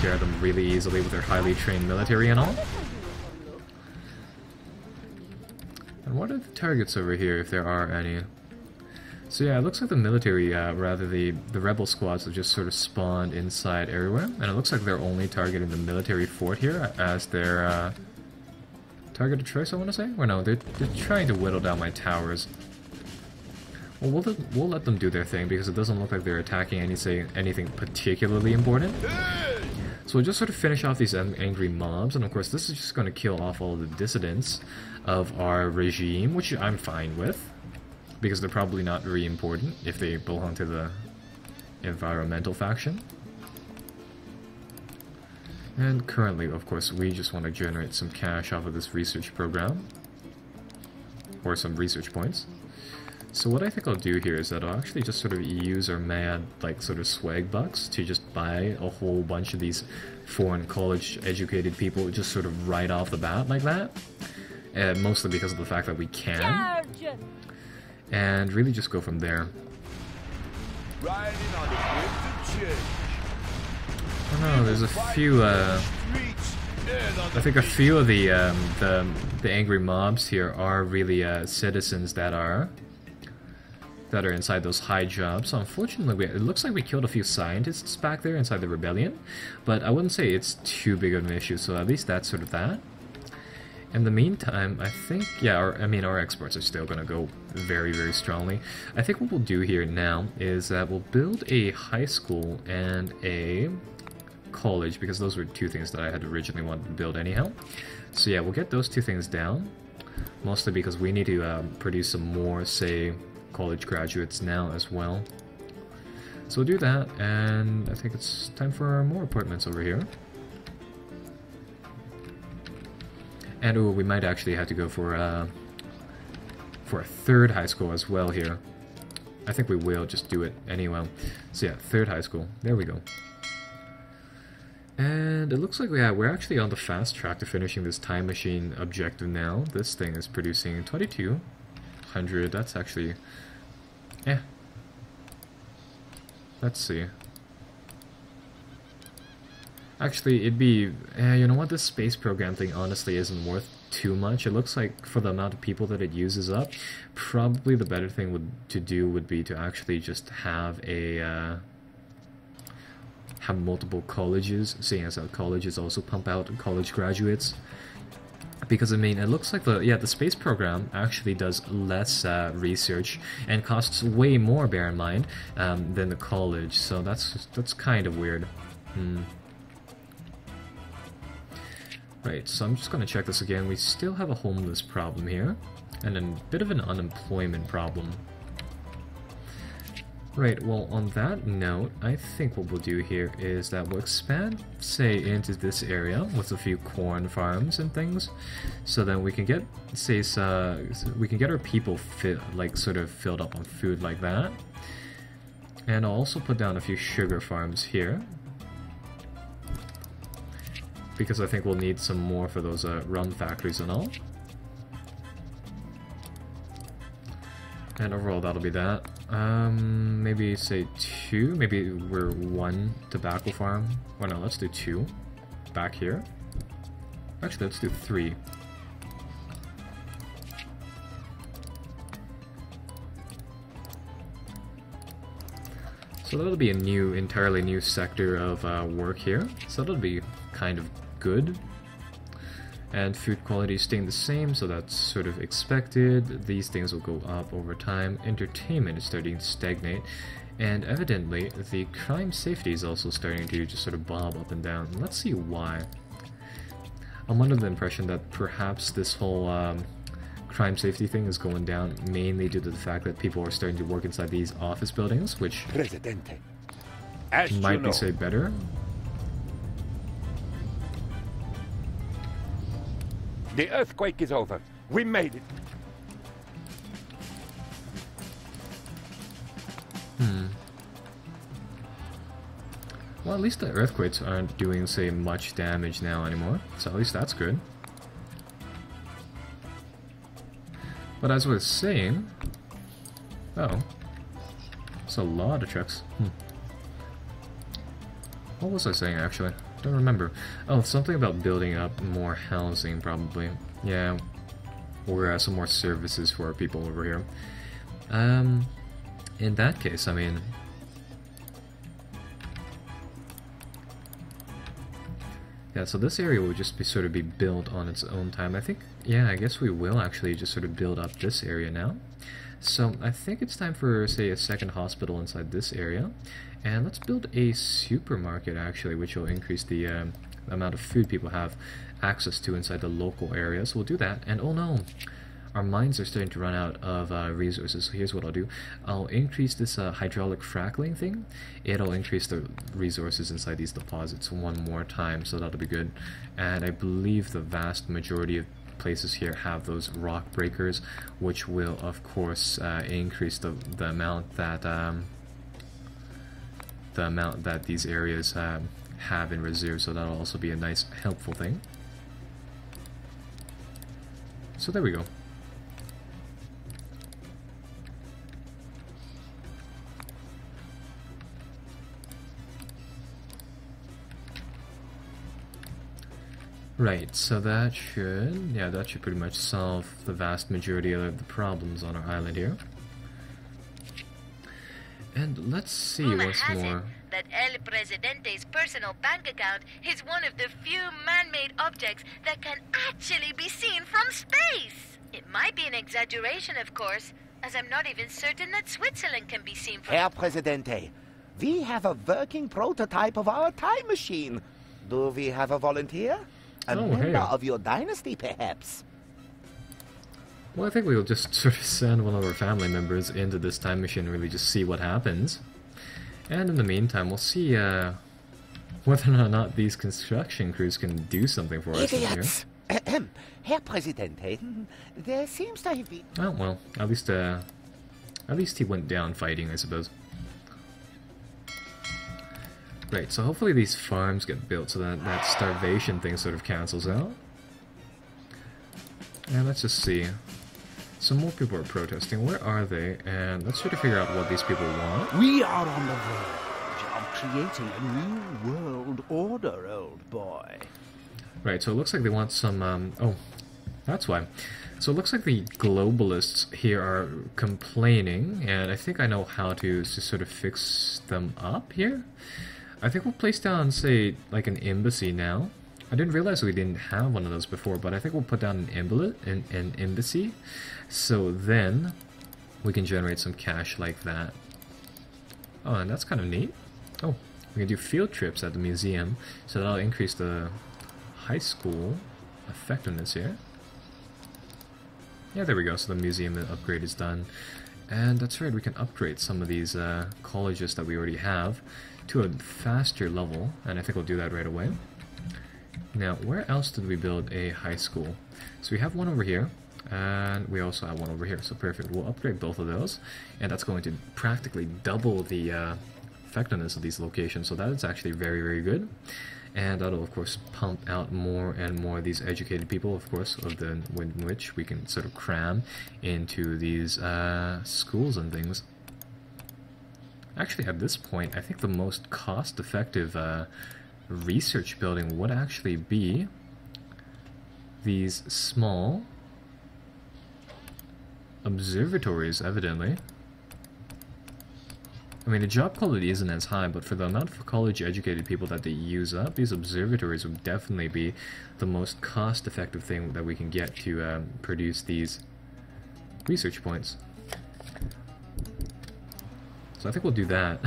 care of them really easily with their highly trained military and all. And what are the targets over here, if there are any? So yeah, it looks like the military, rather the rebel squads have just sort of spawned inside everywhere, and it looks like they're only targeting the military fort here as their target of choice, I want to say? Or no, they're trying to whittle down my towers. Well, we'll let them do their thing, because it doesn't look like they're attacking anything particularly important. So we'll just sort of finish off these angry mobs, and of course this is just going to kill off all the dissidents of our regime, which I'm fine with, because they're probably not very important if they belong to the environmental faction. And currently, of course, we just want to generate some cash off of this research program, or some research points. So what I think I'll do here is that I'll actually just sort of use our mad, like, sort of swag bucks to just buy a whole bunch of these foreign college-educated people just sort of right off the bat like that. Mostly because of the fact that we can. Charge! And really just go from there. Riding on the wind Oh no, there's a few, I think a few of the angry mobs here are really citizens that are inside those high jobs. So unfortunately, it looks like we killed a few scientists back there inside the rebellion, but I wouldn't say it's too big of an issue, so at least that's sort of that. In the meantime, I think, yeah, our exports are still going to go very, very strongly. I think what we'll do here now is that we'll build a high school and a college, because those were two things that I had originally wanted to build anyhow. So yeah, we'll get those two things down, mostly because we need to produce some more, say, college graduates now as well. So we'll do that, and I think it's time for more apartments over here. And ooh, we might actually have to go for a third high school as well here. I think we will just do it anyway. So yeah, third high school. There we go. And it looks like we're actually on the fast track to finishing this time machine objective now. This thing is producing 2200. That's actually... yeah. Let's see. Actually, it'd be... you know what? This space program thing honestly isn't worth too much. It looks like for the amount of people that it uses up, probably the better thing to do would be to actually just have a... have multiple colleges, seeing as how colleges also pump out college graduates. Because I mean, it looks like the space program actually does less research and costs way more, bear in mind, than the college. So that's kind of weird. Right, so I'm just going to check this again. We still have a homeless problem here, and a bit of an unemployment problem. Right, well, on that note, I think what we'll do here is that we'll expand, say, into this area with a few corn farms and things, so then we can get, say, we can get our people sort of filled up on food like that. And I'll also put down a few sugar farms here, because I think we'll need some more for those rum factories and all. And overall, that'll be that. Maybe say 2. Maybe we're 1 tobacco farm. Or no, let's do 2 back here. Actually, let's do 3. So that'll be a entirely new sector of work here. So that'll be kind of good. And food quality is staying the same, so that's sort of expected. These things will go up over time. Entertainment is starting to stagnate. And evidently, the crime safety is also starting to just sort of bob up and down. Let's see why. I'm under the impression that perhaps this whole crime safety thing is going down mainly due to the fact that people are starting to work inside these office buildings, which might be, say, better. The earthquake is over. We made it. Well, at least the earthquakes aren't doing, say, much damage now anymore. So at least that's good. But as I was saying... oh. It's a lot of trucks. What was I saying, actually? Don't remember. Oh, something about building up more housing, probably. Yeah. Or some more services for our people over here. In that case, I mean... Yeah, so this area will just be sort of be built on its own time. I think, yeah, I guess we will actually just sort of build up this area now. So I think it's time for, say, a second hospital inside this area. And let's build a supermarket, actually, which will increase the amount of food people have access to inside the local area. So we'll do that. And oh no, our mines are starting to run out of resources. So here's what I'll do. I'll increase this hydraulic frackling thing. It'll increase the resources inside these deposits one more time, so that'll be good. And I believe the vast majority of places here have those rock breakers, which will of course increase the amount that these areas have in reserve, so that'll also be a nice helpful thing. So there we go. Right, so that should pretty much solve the vast majority of the problems on our island here. And let's see once more. That El Presidente's personal bank account is one of the few man-made objects that can actually be seen from space. It might be an exaggeration, of course, as I'm not even certain that Switzerland can be seen from... Herr Presidente, we have a working prototype of our time machine. Do we have a volunteer? A member of your dynasty, perhaps? Well, I think we'll just sort of send one of our family members into this time machine and really just see what happens. And in the meantime, we'll see whether or not these construction crews can do something for us here. Herr Presidente, there seems to have been... Oh, well, at least he went down fighting, I suppose. Right, so hopefully these farms get built so that that starvation thing sort of cancels out. And let's just see. Some more people are protesting. Where are they? And let's try to figure out what these people want. We are on the verge of creating a new world order, old boy. Right, so it looks like they want some, oh, that's why. So it looks like the globalists here are complaining, and I think I know how to just sort of fix them up here. I think we'll place down, say, like an embassy now. I didn't realize we didn't have one of those before, but I think we'll put down an embassy. So then we can generate some cash like that. Oh, and that's kind of neat. Oh, we can do field trips at the museum, so that'll increase the high school effectiveness here. Yeah, there we go. So the museum upgrade is done. And that's right, we can upgrade some of these colleges that we already have to a faster level, and I think we'll do that right away. Now, where else did we build a high school? So we have one over here, and we also have one over here, so perfect. We'll upgrade both of those, and that's going to practically double the effectiveness of these locations, so that is actually very, very good. And that'll, of course, pump out more and more of these educated people, of course, in which we can sort of cram into these schools and things. Actually, at this point, I think the most cost-effective research building would actually be these small observatories, evidently. I mean, the job quality isn't as high, but for the amount of college-educated people that they use up, these observatories would definitely be the most cost-effective thing that we can get to produce these research points. So I think we'll do that.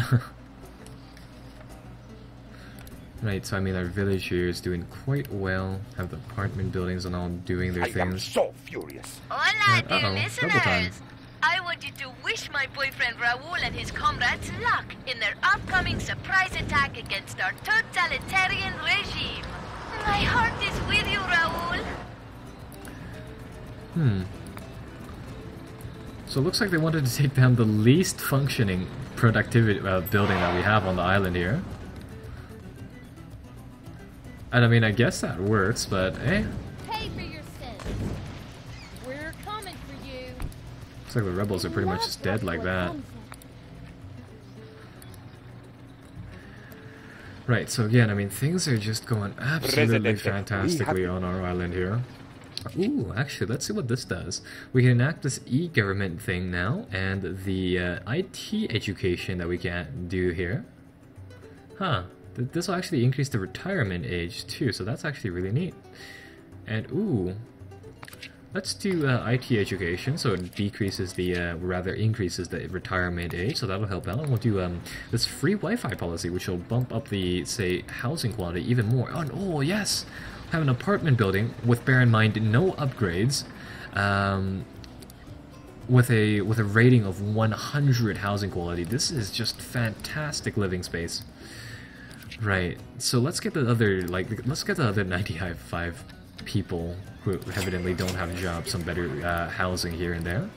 Right, so I mean, our village here is doing quite well. Have the apartment buildings and all doing their things. I am so furious. Hola, dear listeners. I want you to wish my boyfriend Raoul and his comrades luck in their upcoming surprise attack against our totalitarian regime. My heart is with you, Raoul. So it looks like they wanted to take down the least functioning productivity building that we have on the island here. And I mean, I guess that works, but eh. Pay for your sins. We're coming for you. Looks like the rebels are pretty much just dead like that. Right, so again, I mean, things are just going absolutely fantastically on our island here. Ooh, actually, let's see what this does. We can enact this e-government thing now, and the IT education that we can do here. Huh, this will actually increase the retirement age too, so that's actually really neat. And ooh, let's do IT education, so it decreases the, rather increases the retirement age, so that'll help out. And we'll do this free Wi-Fi policy, which will bump up the, say, housing quality even more. Oh, and, oh yes! Have an apartment building with, bear in mind, no upgrades, with a rating of 100 housing quality. This is just fantastic living space. Right, so let's get the other, let's get the other 95 people who evidently don't have jobs some better housing here and there.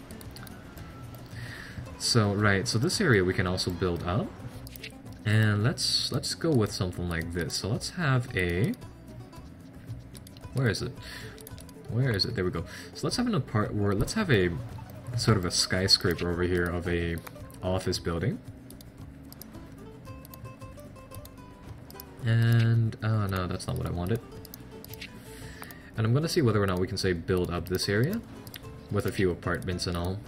So right, so this area we can also build up, and let's go with something like this. So let's have a, where is it? Where is it? There we go. So let's have an let's have a sort of a skyscraper over here of a office building. And oh no, that's not what I wanted. And I'm gonna see whether or not we can, say, build up this area with a few apartments and all.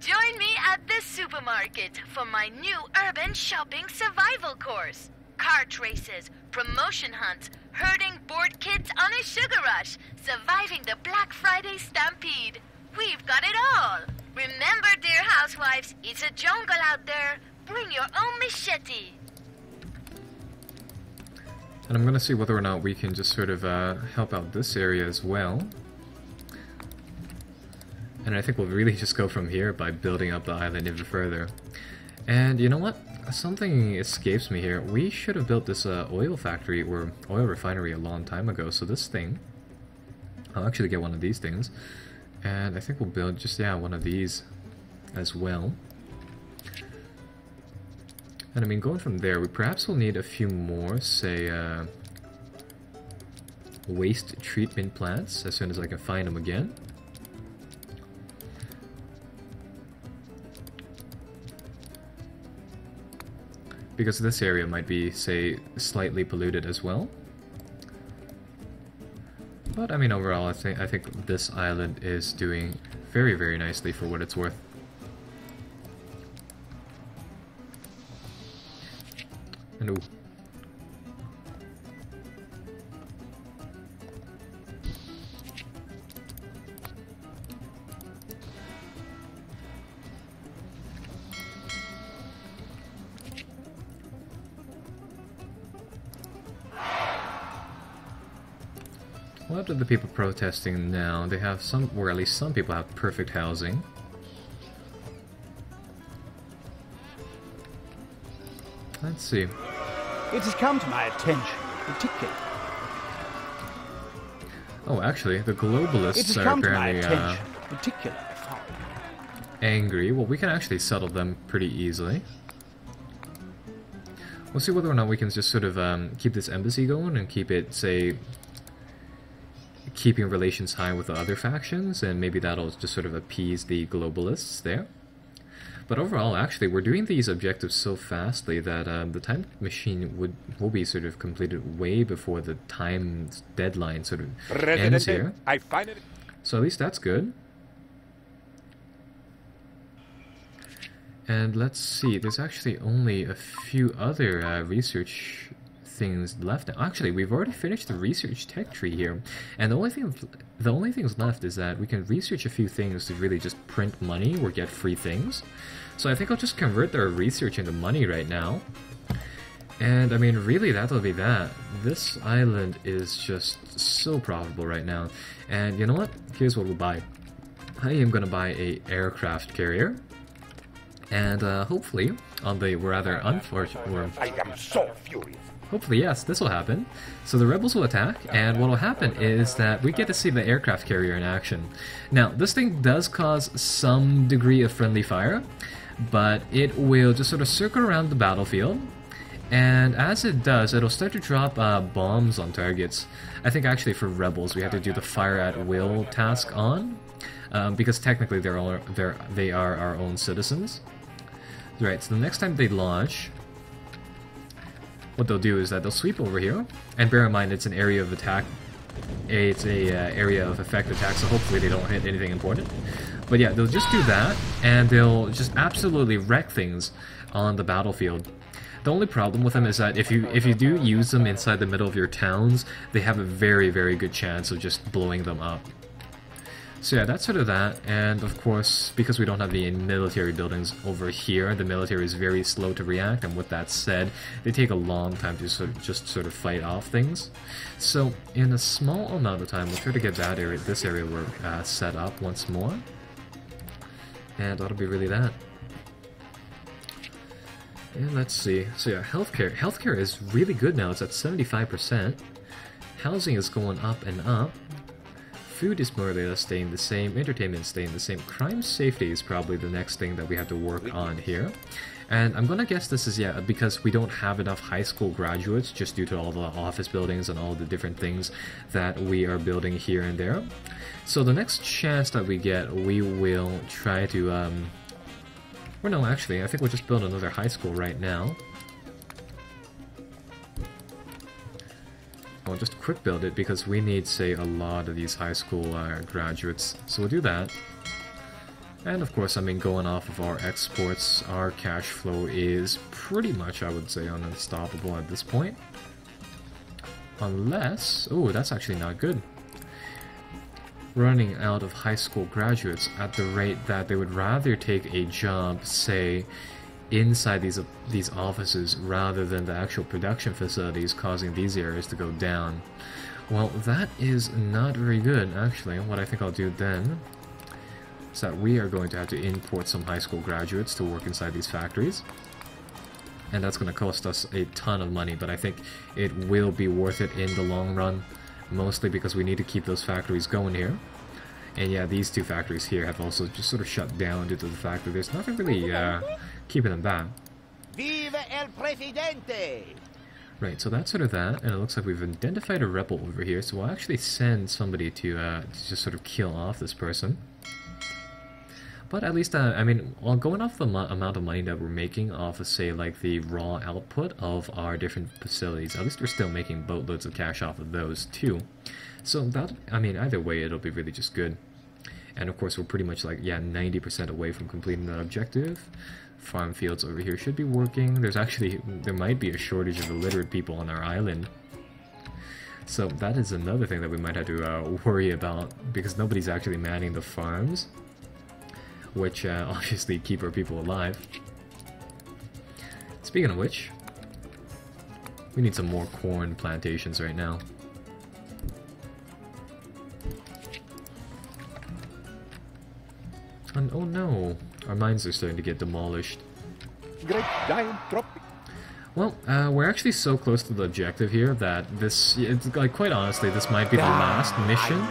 Join me at the supermarket for my new urban shopping survival course. Kart races, promotion hunts, herding bored kids on a sugar rush, surviving the Black Friday stampede. We've got it all. Remember, dear housewives, it's a jungle out there. Bring your own machete. And I'm gonna see whether or not we can just sort of help out this area as well. And I think we'll really just go from here by building up the island even further. And you know what? Something escapes me here. We should have built this oil factory or oil refinery a long time ago. So this thing, I'll actually get one of these things. And I think we'll build just, yeah, one of these as well. And I mean, going from there, we perhaps will need a few more, say, waste treatment plants as soon as I can find them again. Because this area might be, say, slightly polluted as well. But I mean, overall, I think this island is doing very, very nicely for what it's worth. And ooh. What are the people protesting now? They have some, or at least some people have perfect housing. Let's see. It has come to my attention, particularly. Oh, actually, the globalists are apparently angry. Well, we can actually settle them pretty easily. We'll see whether or not we can just sort of keep this embassy going and keep it, say, keeping relations high with the other factions, and maybe that'll just sort of appease the globalists there. But overall, actually, we're doing these objectives so fastly that the time machine will be sort of completed way before the time deadline sort of ends here. I find it. So at least that's good. And let's see, there's actually only a few other research things left. Actually, we've already finished the research tech tree here, and the only things left is that we can research a few things to really just print money or get free things. So I think I'll just convert our research into money right now. And I mean, really, that'll be that. This island is just so profitable right now. And you know what? Here's what we'll buy. I am gonna buy a aircraft carrier. And hopefully, on the rather unfortunate... I am so furious. Hopefully, yes, this will happen. So the rebels will attack, and what will happen is that we get to see the aircraft carrier in action. Now, this thing does cause some degree of friendly fire, but it will just sort of circle around the battlefield, and as it does, it'll start to drop bombs on targets. I think actually for rebels, we have to do the fire at will task on, because technically they are our own citizens. Right, so the next time they launch, what they'll do is that they'll sweep over here, and bear in mind it's an area of attack. It's a area of effect attack, so hopefully they don't hit anything important. But yeah, they'll just do that, and they'll just absolutely wreck things on the battlefield. The only problem with them is that if you do use them inside the middle of your towns, they have a very, very good chance of just blowing them up. So yeah, that's sort of that, and of course, because we don't have any military buildings over here, the military is very slow to react, and with that said, they take a long time to just sort of fight off things. So in a small amount of time, we'll try to get that area, this area set up once more, and that'll be really that. And let's see, so yeah, healthcare is really good now, it's at 75%, housing is going up and up, food is more or less staying the same, entertainment is staying the same, crime safety is probably the next thing that we have to work on here. And I'm gonna guess this is, yeah, because we don't have enough high school graduates, just due to all the office buildings and all the different things that we are building here and there. So the next chance that we get, we will try to, or no, actually, I think we'll just build another high school right now. I'll just quick build it because we need, say, a lot of these high school graduates. So we'll do that. And of course, I mean, going off of our exports, our cash flow is pretty much, I would say, unstoppable at this point. Unless... oh, that's actually not good. Running out of high school graduates at the rate that they would rather take a job, say, inside these offices rather than the actual production facilities, causing these areas to go down. Well, that is not very good, actually. What I think I'll do then is that we are going to have to import some high school graduates to work inside these factories. And that's going to cost us a ton of money, but I think it will be worth it in the long run, mostly because we need to keep those factories going here. And yeah, these two factories here have also just sort of shut down due to the fact that there's nothing really keeping them back. Viva el Presidente! Right, so that's sort of that, and it looks like we've identified a rebel over here, so we'll actually send somebody to just sort of kill off this person. But at least, I mean, well, going off the amount of money that we're making off of, say, like the raw output of our different facilities, at least we're still making boatloads of cash off of those too. So that, I mean, either way, it'll be really just good. And of course, we're pretty much like, yeah, 90% away from completing that objective. Farm fields over here should be working. There might be a shortage of illiterate people on our island. So that is another thing that we might have to worry about, because nobody's actually manning the farms, which obviously keep our people alive. Speaking of which, we need some more corn plantations right now. And oh no, our mines are starting to get demolished. Great giant Tropico. Well, we're actually so close to the objective here that this, it's like, quite honestly, this might be the last mission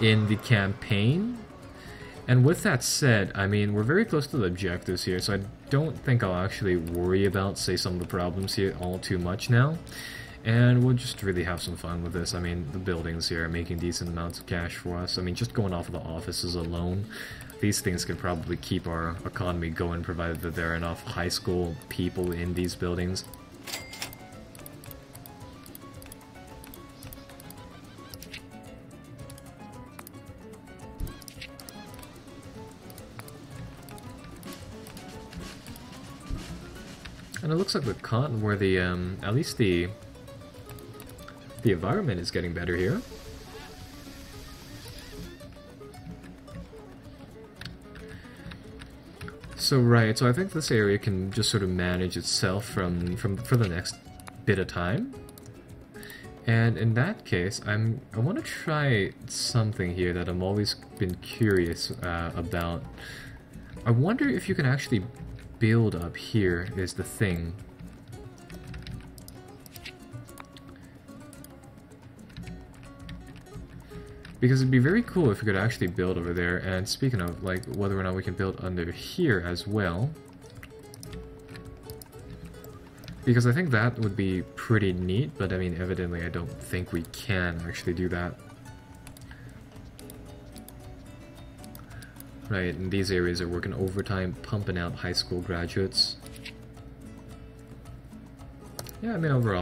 in the campaign. And with that said, I mean, we're very close to the objectives here, so I don't think I'll actually worry about, say, some of the problems here all too much now. And we'll just really have some fun with this. I mean, the buildings here are making decent amounts of cash for us. I mean, just going off of the offices alone, these things can probably keep our economy going, provided that there are enough high school people in these buildings. And it looks like the cotton, where the, at least the environment is getting better here. So right, so I think this area can just sort of manage itself for the next bit of time. And in that case, I want to try something here that I've always been curious about. I wonder if you can actually build up here is the thing. Because it'd be very cool if we could actually build over there. And speaking of, like, whether or not we can build under here as well. Because I think that would be pretty neat, but I mean, evidently I don't think we can actually do that. Right, and these areas are working overtime, pumping out high school graduates. Yeah, I mean overall.